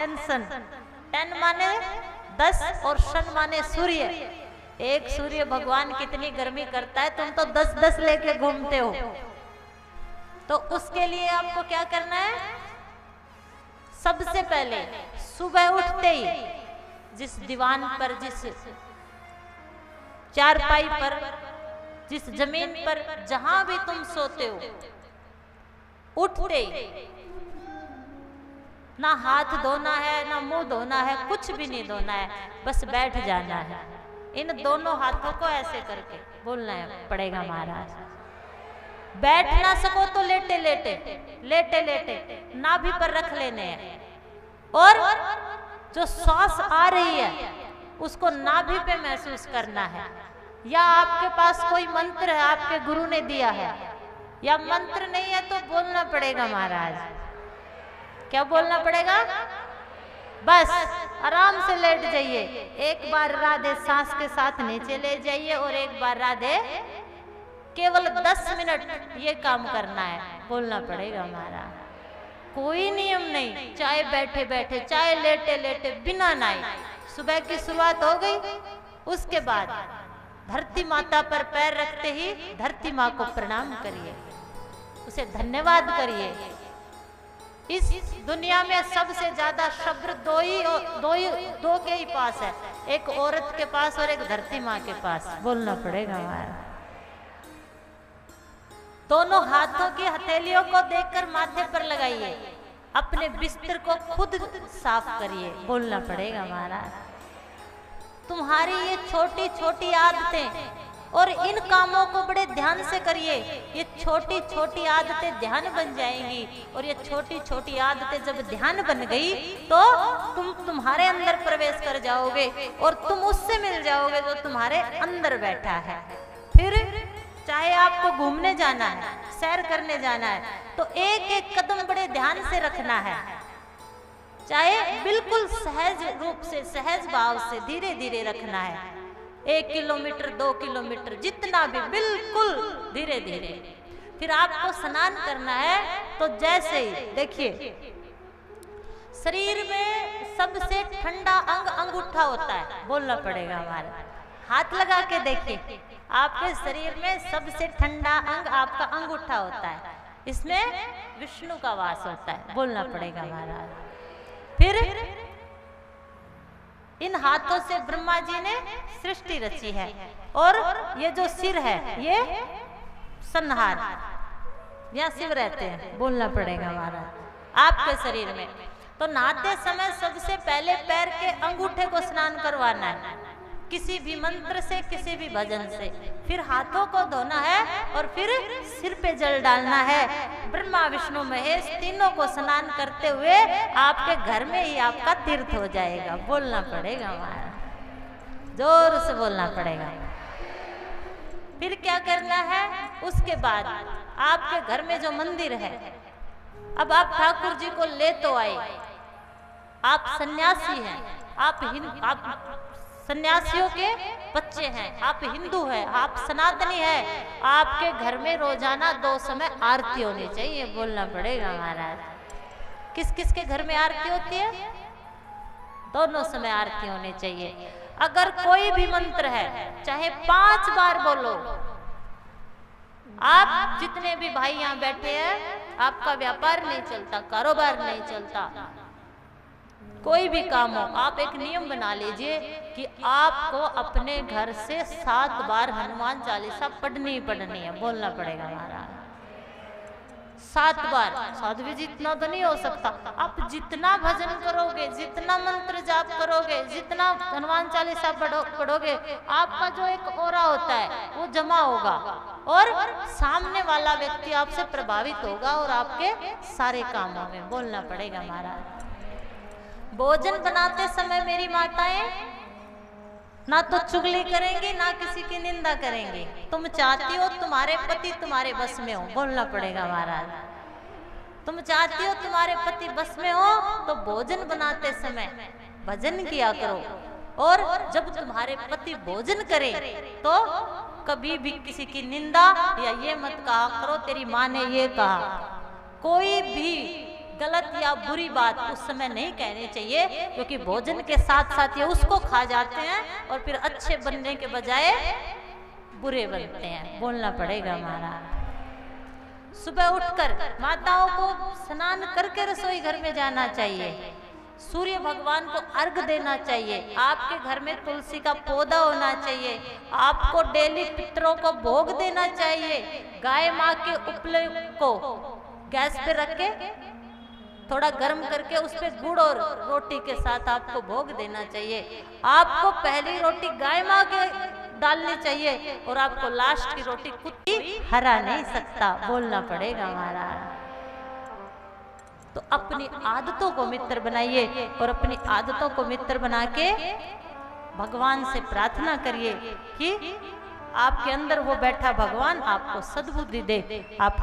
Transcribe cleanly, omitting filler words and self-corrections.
Tension, ten माने 10 और सन माने सूर्य। एक सूर्य भगवान कितनी गर्मी करता है, तुम तो 10-10 लेके घूमते हो। तो उसके लिए आपको क्या करना है? सबसे पहले सुबह उठते ही जिस दीवान पर, जिस चारपाई पर, जिस जमीन पर, जहां भी तुम सोते हो, उठते ही ना हाथ धोना है, ना मुंह धोना है, कुछ भी नहीं धोना है, बस बैठ जाना है। इन दोनों हाथों को ऐसे करके बोलना है पड़ेगा महाराज। बैठ ना सको तो लेटे लेटे, लेटे लेटे नाभि पर रख लेने हैं, और जो सांस आ रही है उसको नाभि पे महसूस करना है। या आपके पास कोई मंत्र है, आपके गुरु ने दिया है, या मंत्र नहीं है तो बोलना पड़ेगा महाराज। क्या बोलना पड़ेगा? बस आराम से लेट जाइए, एक बार राधे सांस के साथ नीचे ले जाइए, और एक बार राधे, केवल 10 मिनट ये काम करना है, बोलना पड़ेगा महाराज। कोई नियम नहीं, चाहे बैठे बैठे, चाहे लेटे लेटे, बिना नहाए सुबह की शुरुआत हो गई। उसके बाद धरती माता पर पैर रखते ही धरती माँ को प्रणाम करिए, उसे धन्यवाद करिए। इस दुनिया में सबसे ज्यादा शब्द दो के ही पास है, एक औरत के पास और एक धरती माँ के पास, बोलना पड़ेगा हमारा। दोनों हाथों की हथेलियों को देखकर माथे पर लगाइए, अपने बिस्तर को खुद साफ करिए, बोलना पड़ेगा हमारा। तुम्हारी ये छोटी छोटी आदतें, और इन कामों को बड़े ध्यान से करिए, ये छोटी छोटी आदतें ध्यान बन जाएंगी, और ये छोटी छोटी आदतें जब ध्यान बन गई तो तुम तुम्हारे अंदर प्रवेश कर जाओगे, और तुम उससे मिल जाओगे जो तुम्हारे अंदर बैठा है। फिर चाहे आपको घूमने जाना है, सैर करने जाना है, तो एक एक कदम बड़े ध्यान से रखना है, चाहे बिल्कुल सहज रूप से, सहज भाव से, धीरे धीरे रखना है। 1 किलोमीटर, 2 किलोमीटर, जितना भी, बिल्कुल धीरे धीरे। फिर आपको स्नान करना है, तो जैसे ही देखिए, शरीर में सबसे ठंडा अंग अंगूठा होता है, बोलना पड़ेगा हमारा। हाथ लगा के देखिए, आपके शरीर में सबसे ठंडा अंग आपका अंगूठा होता है, इसमें विष्णु का वास होता है, बोलना पड़ेगा हमारा। फिर इन हाथों से ब्रह्मा जी ने सृष्टि रची है, और ये जो सिर है ये संहार, यहाँ शिव रहते हैं, बोलना पड़ेगा हमारा आपके शरीर में। तो नहाते समय सबसे पहले पैर के अंगूठे को स्नान करवाना है, किसी भी मंत्र से, किसी भी भजन से। फिर हाथों को धोना है, और फिर सिर पे जल डालना है। ब्रह्मा विष्णु महेश तीनों को स्नान करते हुए आपके घर में ही आपका तीर्थ हो जाएगा, बोलना पड़ेगा हमारा, जोर से बोलना पड़ेगा। फिर क्या करना है? उसके बाद आपके घर में जो मंदिर है, अब आप ठाकुर जी को ले तो आए, आप सन्यासी हैं, आप सन्यासियों के बच्चे हैं, आप हिंदू हैं, आप सनातनी हैं, आपके घर में रोजाना 2 समय आरती होनी चाहिए, बोलना पड़ेगा महाराज। किस किस के घर में आरती होती है? दोनों समय आरती होनी चाहिए। अगर कोई भी मंत्र है, चाहे 5 बार बोलो। आप जितने भी भाई यहाँ बैठे हैं, आपका व्यापार नहीं चलता, कारोबार नहीं चलता, कोई भी काम हो, आप एक नियम बना लीजिए कि आपको अपने घर से 7 बार हनुमान चालीसा पढ़नी ही पढ़नी है, बोलना पड़ेगा हमारा। 7 बार, 7 भी जितना तो नहीं हो सकता, आप जितना भजन करोगे, जितना मंत्र जाप करोगे, जितना हनुमान चालीसा पढ़ोगे, आपका जो एक ओरा होता है वो जमा होगा, और सामने वाला व्यक्ति आपसे प्रभावित होगा, और आपके सारे कामों में, बोलना पड़ेगा हमारा। भोजन बनाते समय मेरी माताएं ना तो चुगली करेंगी, ना किसी की निंदा करेंगी। तुम चाहती हो तुम्हारे पति तुम्हारे बस में हो, बोलना पड़ेगा महाराज। तुम चाहती हो तुम्हारे पति बस में हो, तो भोजन बनाते समय भजन किया करो, और जब तुम्हारे पति भोजन करें तो कभी भी किसी की निंदा या ये मत कहा करो तेरी माँ ने ये कहा। कोई भी गलत या बुरी बात उस समय नहीं कहनी चाहिए, क्योंकि भोजन के साथ साथ ये उसको खा जाते हैं और फिर अच्छे बनने के बजाय बुरे बनते हैं। बोलना पड़ेगा महाराज। सुबह उठकर माताओं को स्नान करके रसोई घर में जाना चाहिए, सूर्य भगवान को अर्घ देना चाहिए, आपके घर में तुलसी का पौधा होना चाहिए, आपको डेली पितरों को भोग देना चाहिए, गाय माँ के उपले को गैस पे रख के थोड़ा गर्म करके उस पे गुड़ और रोटी के साथ आपको भोग देना चाहिए। आपको पहली रोटी गाय माँ के डालनी चाहिए और आपको लास्ट की रोटी कुत्ती हरा नहीं सकता। बोलना पड़ेगा महाराज। तो अपनी आदतों को मित्र बनाइए और अपनी आदतों को मित्र बना के भगवान से प्रार्थना करिए कि आपके अंदर वो बैठा भगवान आपको सद्बुद्धि दे, आपको